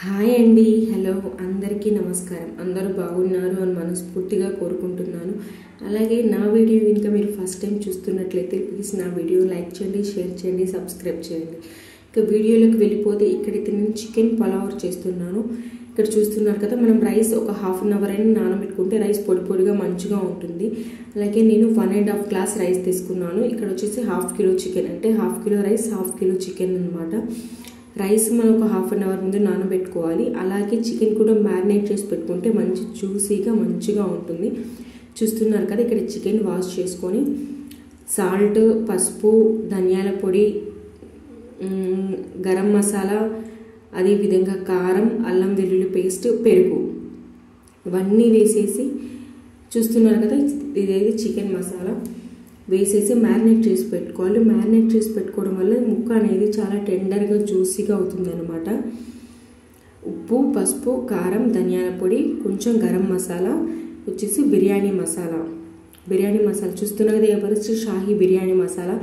Hi అండి, hello అందరికీ నమస్కారం. అందరూ బాగున్నారు అని మనస్ఫూర్తిగా కోరుకుంటున్నాను. అలాగే నా వీడియో కనుక మీరు ఫస్ట్ టైం చూస్తున్నట్లయితే ప్లీజ్ నా వీడియో లైక్ చేయండి, షేర్ చేయండి, సబ్స్క్రైబ్ చేయండి. ఇక వీడియోలోకి వెళ్ళిపోతే ఇక్కడైతే నేను చికెన్ పలావ్ చేస్తున్నాను. ఇక్కడ చూస్తున్నారు కదా, మనం రైస్ ఒక హాఫ్ అన్ అవర్ అయినా నానబెట్టుకుంటే రైస్ పొడి పొడిగా మంచిగా ఉంటుంది. అలాగే నేను 1.5 గ్లాస్ రైస్ తీసుకున్నాను. ఇక్కడ వచ్చేసి హాఫ్ కిలో చికెన్, అంటే half kilo rice half kilo chicken అనమాట. రైస్ మనం ఒక హాఫ్ అన్ అవర్ ముందు నానబెట్టుకోవాలి. అలాగే చికెన్ కూడా మ్యారినేట్ చేసి పెట్టుకుంటే మంచి జ్యూసీగా మంచిగా ఉంటుంది. చూస్తున్నారు కదా, ఇక్కడ చికెన్ వాష్ చేసుకొని సాల్ట్, పసుపు, ధనియాల పొడి, గరం మసాలా, అదేవిధంగా కారం, అల్లం వెల్లుల్లి పేస్ట్, పెరుగు ఇవన్నీ వేసేసి చూస్తున్నారు కదా, ఇదైతే చికెన్ మసాలా వేసేసి మ్యారినేట్ చేసి పెట్టుకోవాలి. మ్యారినేట్ చేసి పెట్టుకోవడం వల్ల ముక్క అనేది చాలా టెండర్గా జ్యూసీగా అవుతుంది అనమాట. ఉప్పు, పసుపు, కారం, ధనియాల పొడి, కొంచెం గరం మసాలా, వచ్చేసి బిర్యానీ మసాలా చూస్తున్నారు కదా, ఎవరు షాహీ బిర్యానీ మసాలా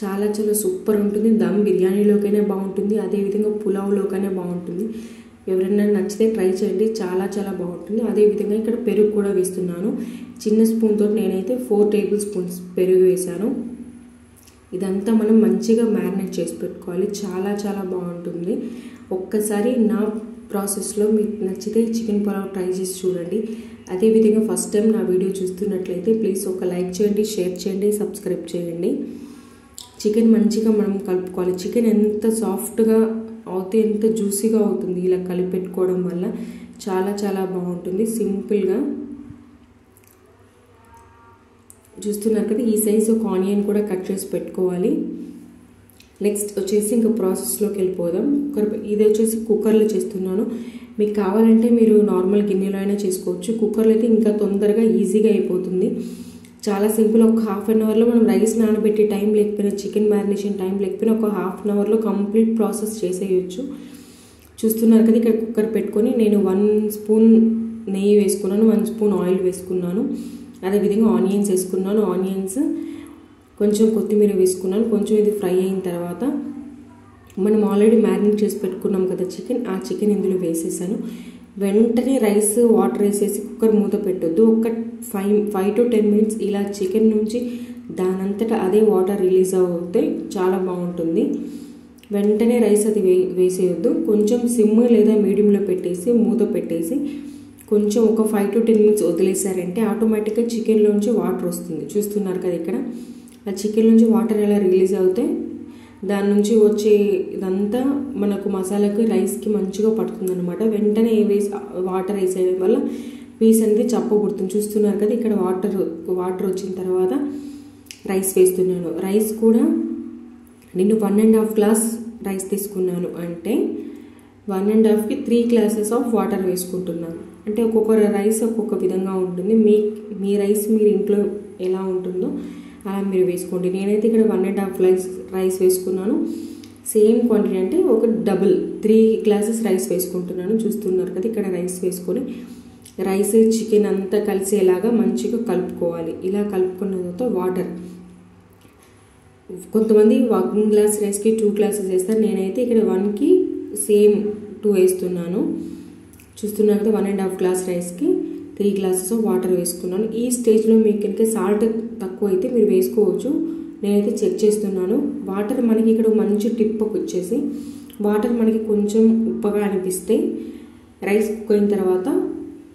చాలా చాలా సూపర్ ఉంటుంది. దమ్ బిర్యానీలోకైనా బాగుంటుంది, అదేవిధంగా పులావ్లోకైనా బాగుంటుంది. ఎవరైనా నచ్చితే ట్రై చేయండి, చాలా చాలా బాగుంటుంది. అదేవిధంగా ఇక్కడ పెరుగు కూడా వేస్తున్నాను. చిన్న స్పూన్తో నేనైతే 4 టేబుల్ స్పూన్స్ పెరుగు వేసాను. ఇదంతా మనం మంచిగా మ్యారినేట్ చేసి పెట్టుకోవాలి, చాలా చాలా బాగుంటుంది. ఒక్కసారి నా ప్రాసెస్లో మీకు నచ్చితే చికెన్ పలావ్ ట్రై చేసి చూడండి. అదేవిధంగా ఫస్ట్ టైం నా వీడియో చూస్తున్నట్లయితే ప్లీజ్ ఒక లైక్ చేయండి, షేర్ చేయండి, సబ్స్క్రైబ్ చేయండి. చికెన్ మంచిగా మనం కలుపుకోవాలి. చికెన్ ఎంత సాఫ్ట్గా అవుతే ఎంత జ్యూసీగా అవుతుంది ఇలా కలిపి పెట్టుకోవడం వల్ల, చాలా చాలా బాగుంటుంది. సింపుల్గా చూస్తున్నారు కదా, ఈ సైజు ఒక ఆనియన్ కూడా కట్ చేసి పెట్టుకోవాలి. నెక్స్ట్ వచ్చేసి ఇంకా ప్రాసెస్లోకి వెళ్ళిపోదాం. ఇది వచ్చేసి కుక్కర్లో చేస్తున్నాను. మీకు కావాలంటే మీరు నార్మల్ గిన్నెలో అయినా చేసుకోవచ్చు. కుక్కర్లో అయితే ఇంకా తొందరగా ఈజీగా అయిపోతుంది. చాలా సింపుల్. ఒక హాఫ్ అన్ అవర్లో మనం రైస్ నానబెట్టే టైం లేకపోయినా, చికెన్ మ్యారినేషన్ టైం లేకపోయినా ఒక హాఫ్ అన్ అవర్లో కంప్లీట్ ప్రాసెస్ చేసేయచ్చు. చూస్తున్నారు కదా, ఇక్కడ కుక్కర్ పెట్టుకొని నేను 1 స్పూన్ నెయ్యి వేసుకున్నాను, 1 స్పూన్ ఆయిల్ వేసుకున్నాను. అదేవిధంగా ఆనియన్స్ వేసుకున్నాను. ఆనియన్స్, కొంచెం కొత్తిమీర వేసుకున్నాను. కొంచెం ఇది ఫ్రై అయిన తర్వాత మనం ఆల్రెడీ మ్యారినేట్ చేసి పెట్టుకున్నాం కదా చికెన్, ఆ చికెన్ ఇందులో వేసేసాను. వెంటనే రైస్ వాటర్ వేసేసి కుక్కర్ మూత పెట్టొద్దు. ఒక 5 to 10 మినిట్స్ ఇలా చికెన్ నుంచి దానంతటా అదే వాటర్ రిలీజ్ అవుతే చాలా బాగుంటుంది. వెంటనే రైస్ అది వేసేయొద్దు. కొంచెం సిమ్ లేదా మీడియంలో పెట్టేసి మూత పెట్టేసి కొంచెం ఒక 5 to 10 మినిట్స్ వదిలేసారంటే ఆటోమేటిక్గా చికెన్లోంచి వాటర్ వస్తుంది. చూస్తున్నారు కదా, ఇక్కడ ఆ చికెన్ నుంచి వాటర్ ఎలా రిలీజ్ అవుతే దాని నుంచి వచ్చే ఇదంతా మనకు మసాలాకి, రైస్కి మంచిగా పడుతుంది అనమాట. వెంటనే వాటర్ వేసేయడం వల్ల పీస్ అనేది చప్పబడుతుంది. చూస్తున్నారు కదా, ఇక్కడ వాటర్ వచ్చిన తర్వాత రైస్ వేస్తున్నాను. రైస్ కూడా నేను 1.5 గ్లాస్ రైస్ తీసుకున్నాను, అంటే 1.5కి 3 గ్లాసెస్ ఆఫ్ వాటర్ వేసుకుంటున్నాను. అంటే ఒక్కొక్క రైస్ ఒక్కొక్క విధంగా ఉంటుంది. మీ రైస్ మీరు ఇంట్లో ఎలా ఉంటుందో అలా మీరు వేసుకోండి. నేనైతే ఇక్కడ 1.5 గ్లాస్ రైస్ వేసుకున్నాను. సేమ్ క్వాంటిటీ, అంటే ఒక డబుల్ 3 గ్లాసెస్ రైస్ వేసుకుంటున్నాను. చూస్తున్నారు కదా, ఇక్కడ రైస్ వేసుకొని రైస్ చికెన్ అంతా కలిసేలాగా మంచిగా కలుపుకోవాలి. ఇలా కలుపుకున్న తర్వాత వాటర్, కొంతమంది 1 గ్లాస్ రైస్కి 2 గ్లాసెస్ వేస్తారు. నేనైతే ఇక్కడ 1కి సేమ్ 2 వేస్తున్నాను. చూస్తున్నారు కదా, 1.5 గ్లాస్ రైస్కి 3 గ్లాసెస్ ఆఫ్ వాటర్ వేసుకున్నాను. ఈ స్టేజ్లో మీకు కనుక సాల్ట్ తక్కువ అయితే మీరు వేసుకోవచ్చు. నేనైతే చెక్ చేస్తున్నాను. వాటర్ మనకి ఇక్కడ మంచి టిప్ వచ్చేసి, వాటర్ మనకి కొంచెం ఉప్పగా అనిపిస్తే రైస్ కుక్ అయిన తర్వాత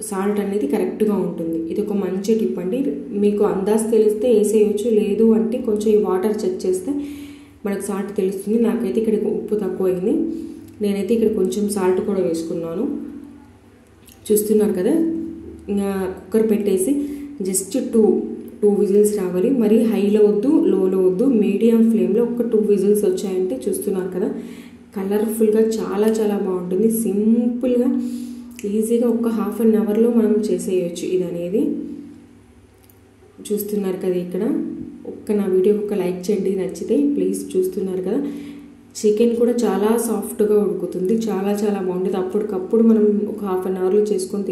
సాల్ట్ అనేది కరెక్ట్గా ఉంటుంది. ఇది ఒక మంచి టిప్ అండి. మీకు అందాజు తెలిస్తే వేసేయచ్చు, లేదు అంటే కొంచెం ఈ వాటర్ చెక్ చేస్తే మనకు సాల్ట్ తెలుస్తుంది. నాకైతే ఇక్కడ ఉప్పు తక్కువ అయింది. నేనైతే ఇక్కడ కొంచెం సాల్ట్ కూడా వేసుకున్నాను. చూస్తున్నారు కదా, కుక్కర్ పెట్టేసి జస్ట్ 2 విజిల్స్ రావాలి. మరి హైలో వద్దు, లోలో వద్దు, మీడియం ఫ్లేమ్లో ఒక 2 విజిల్స్ వచ్చాయంటే చూస్తున్నారు కదా, కలర్ఫుల్గా చాలా చాలా బాగుంటుంది. సింపుల్గా ఈజీగా ఒక హాఫ్ అన్ అవర్లో మనం చేసేయచ్చు ఇది అనేది. చూస్తున్నారు కదా, ఇక్కడ నా వీడియోకి ఒక లైక్ చేయండి నచ్చితే ప్లీజ్. చూస్తున్నారు కదా, చికెన్ కూడా చాలా సాఫ్ట్గా ఉడుకుతుంది, చాలా చాలా బాగుంటుంది. అప్పటికప్పుడు మనం ఒక హాఫ్ అన్ అవర్లో చేసుకొని